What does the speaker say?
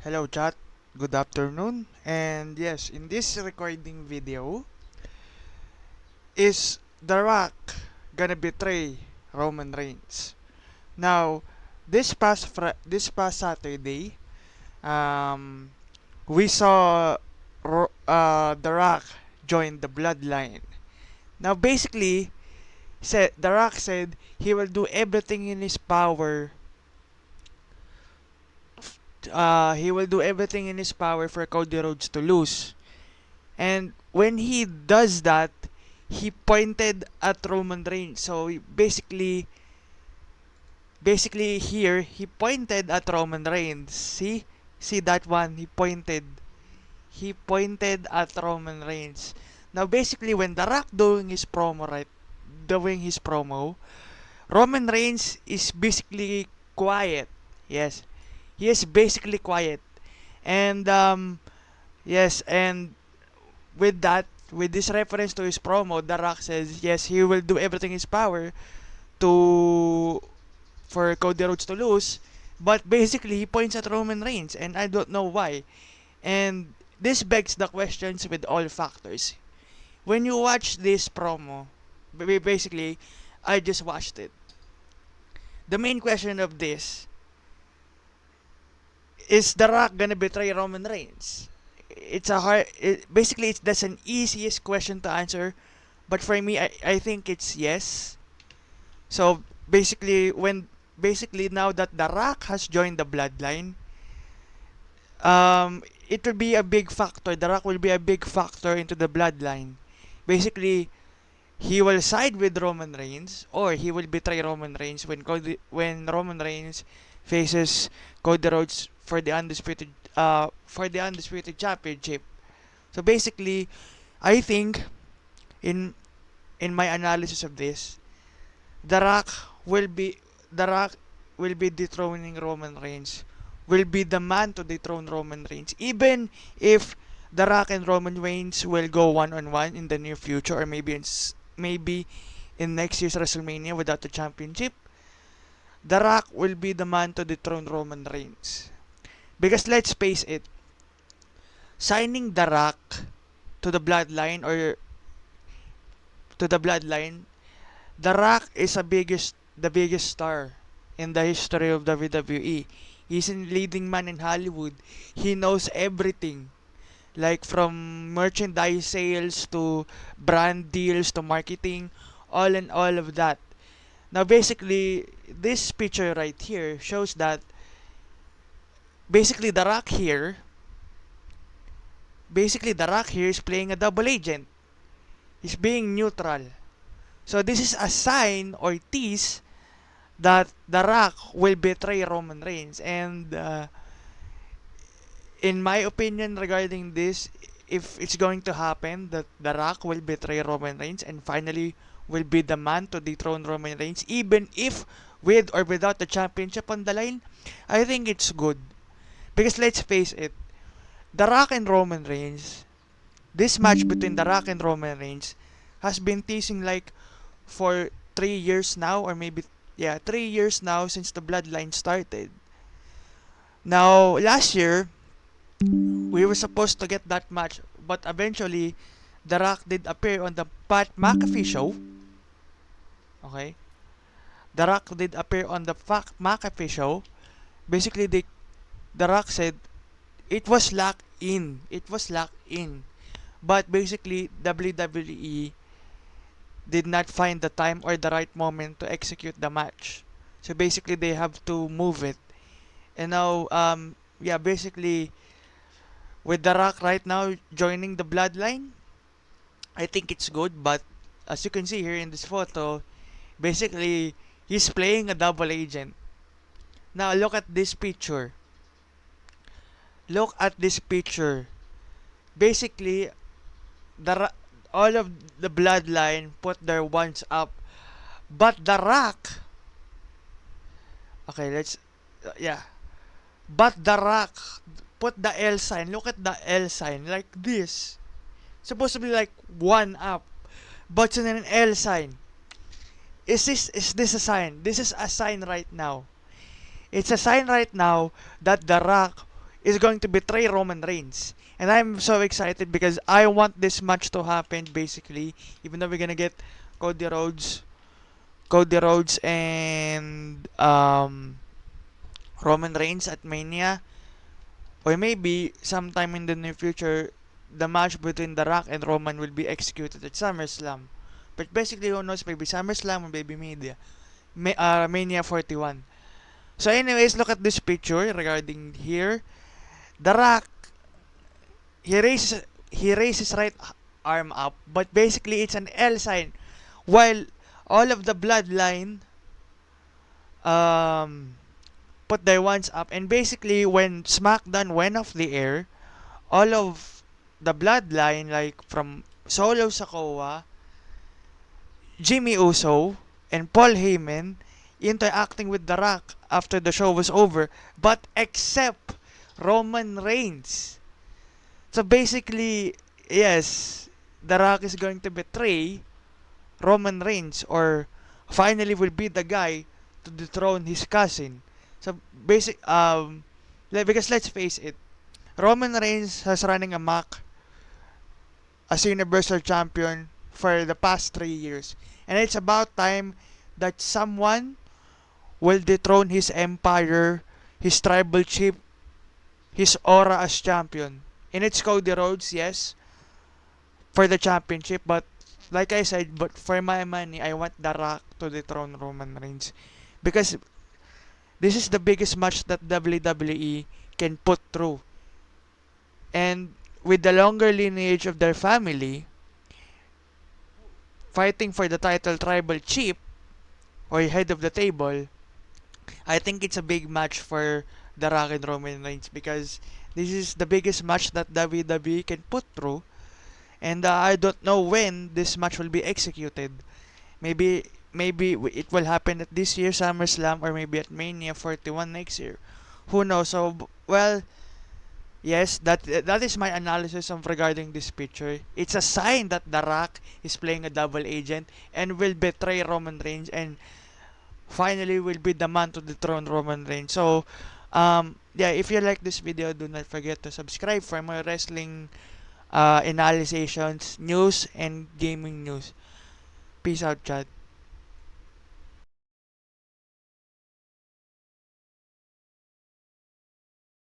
Hello chat, good afternoon. And yes, in this recording video, is The Rock gonna betray Roman Reigns? Now, this past Saturday, um, we saw The Rock join the Bloodline. Now, basically, The Rock said he will do everything in his power. He will do everything in his power for Cody Rhodes to lose. And when he does that, he pointed at Roman Reigns. So basically here he pointed at Roman Reigns. See that one? He pointed. He pointed at Roman Reigns. Now basically when The Rock doing his promo, Roman Reigns is basically quiet. Yes, he is basically quiet. And yes, and with that, with this reference to his promo, The Rock says yes, he will do everything in his power to for Cody Rhodes to lose. But basically, he points at Roman Reigns, and I don't know why. And this begs the questions with all factors. When you watch this promo, basically, I just watched it. The main question of this is The Rock gonna betray Roman Reigns? Basically, that's an easiest question to answer. But for me, I think it's yes. So basically now that The Rock has joined the Bloodline, it will be a big factor. The Rock will be a big factor into the Bloodline. Basically, he will side with Roman Reigns, or he will betray Roman Reigns when Roman Reigns faces Cody Rhodes for the undisputed championship. So basically, I think in in my analysis of this, The Rock will be The Rock will be dethroning Roman Reigns. Will be the man to dethrone Roman Reigns. Even if The Rock and Roman Reigns will go one on one in the near future, or maybe in next year's WrestleMania without the championship, The Rock will be the man to dethrone Roman Reigns. Because let's face it, signing The Rock to the Bloodline or to the Bloodline, The Rock is the biggest star in the history of WWE. He's a leading man in Hollywood. He knows everything, like from merchandise sales to brand deals to marketing, all and all of that. Now, basically, this picture right here shows that basically The Rock here, The Rock here is playing a double agent. He's being neutral. So this is a sign or tease that The Rock will betray Roman Reigns. And in my opinion regarding this, if it's going to happen that The Rock will betray Roman Reigns and finally will be the man to dethrone Roman Reigns, even if with or without the championship on the line, I think it's good. Because let's face it, The Rock and Roman Reigns, this match between The Rock and Roman Reigns has been teasing like for 3 years now, or maybe, yeah, 3 years now since the Bloodline started. Now, last year, we were supposed to get that match, but eventually, The Rock did appear on the Pat McAfee show. Okay? The Rock did appear on the McAfee show. Basically, The Rock said it was locked in. It was locked in. But basically, WWE did not find the time or the right moment to execute the match. So basically, they have to move it. And now, yeah, basically, with The Rock right now joining the Bloodline, I think it's good. But as you can see here in this photo, basically, he's playing a double agent. Now, look at this picture. Look at this picture. Basically, all of the Bloodline put their wands up, but The Rock. Okay, yeah. But The Rock put the L sign. Look at the L sign like this. Supposed to be like one up, but it's an L sign. Is this a sign? This is a sign right now. It's a sign right now that The Rock is going to betray Roman Reigns. And I'm so excited because I want this match to happen basically, even though we're gonna get Cody Rhodes, Cody Rhodes and Roman Reigns at Mania, or maybe sometime in the near future, the match between The Rock and Roman will be executed at SummerSlam. But basically, who knows? Maybe SummerSlam or maybe Mania 41. So, anyways, look at this picture regarding here. The Rock, he raises right arm up, but basically it's an L sign. While all of the bloodline um put their ones up, and basically when SmackDown went off the air, all of the bloodline, like from Solo Sikoa, Jimmy Uso, and Paul Heyman, interacting with The Rock after the show was over, but except Roman Reigns. So basically, yes, The Rock is going to betray Roman Reigns, or finally will be the guy to dethrone his cousin. So because let's face it, Roman Reigns has running amok as Universal Champion for the past 3 years. And it's about time that someone will dethrone his empire, his tribal chief, his aura as champion. And it's Cody Rhodes, yes, for the championship. But like I said, but for my money, I want The Rock to dethrone Roman Reigns. Because this is the biggest match that WWE can put through. And with the longer lineage of their family, fighting for the title tribal chief or head of the table, I think it's a big match for The Rock and Roman Reigns, because this is the biggest match that WWE can put through, and I don't know when this match will be executed. Maybe it will happen at this year's SummerSlam, or maybe at Mania 41 next year. Who knows? So well, yes, that is my analysis of regarding this picture. It's a sign that The Rock is playing a double agent and will betray Roman Reigns, and finally will be the man to dethrone Roman Reigns. So, yeah, if you like this video, do not forget to subscribe for more wrestling analysis, news, and gaming news. Peace out, chat.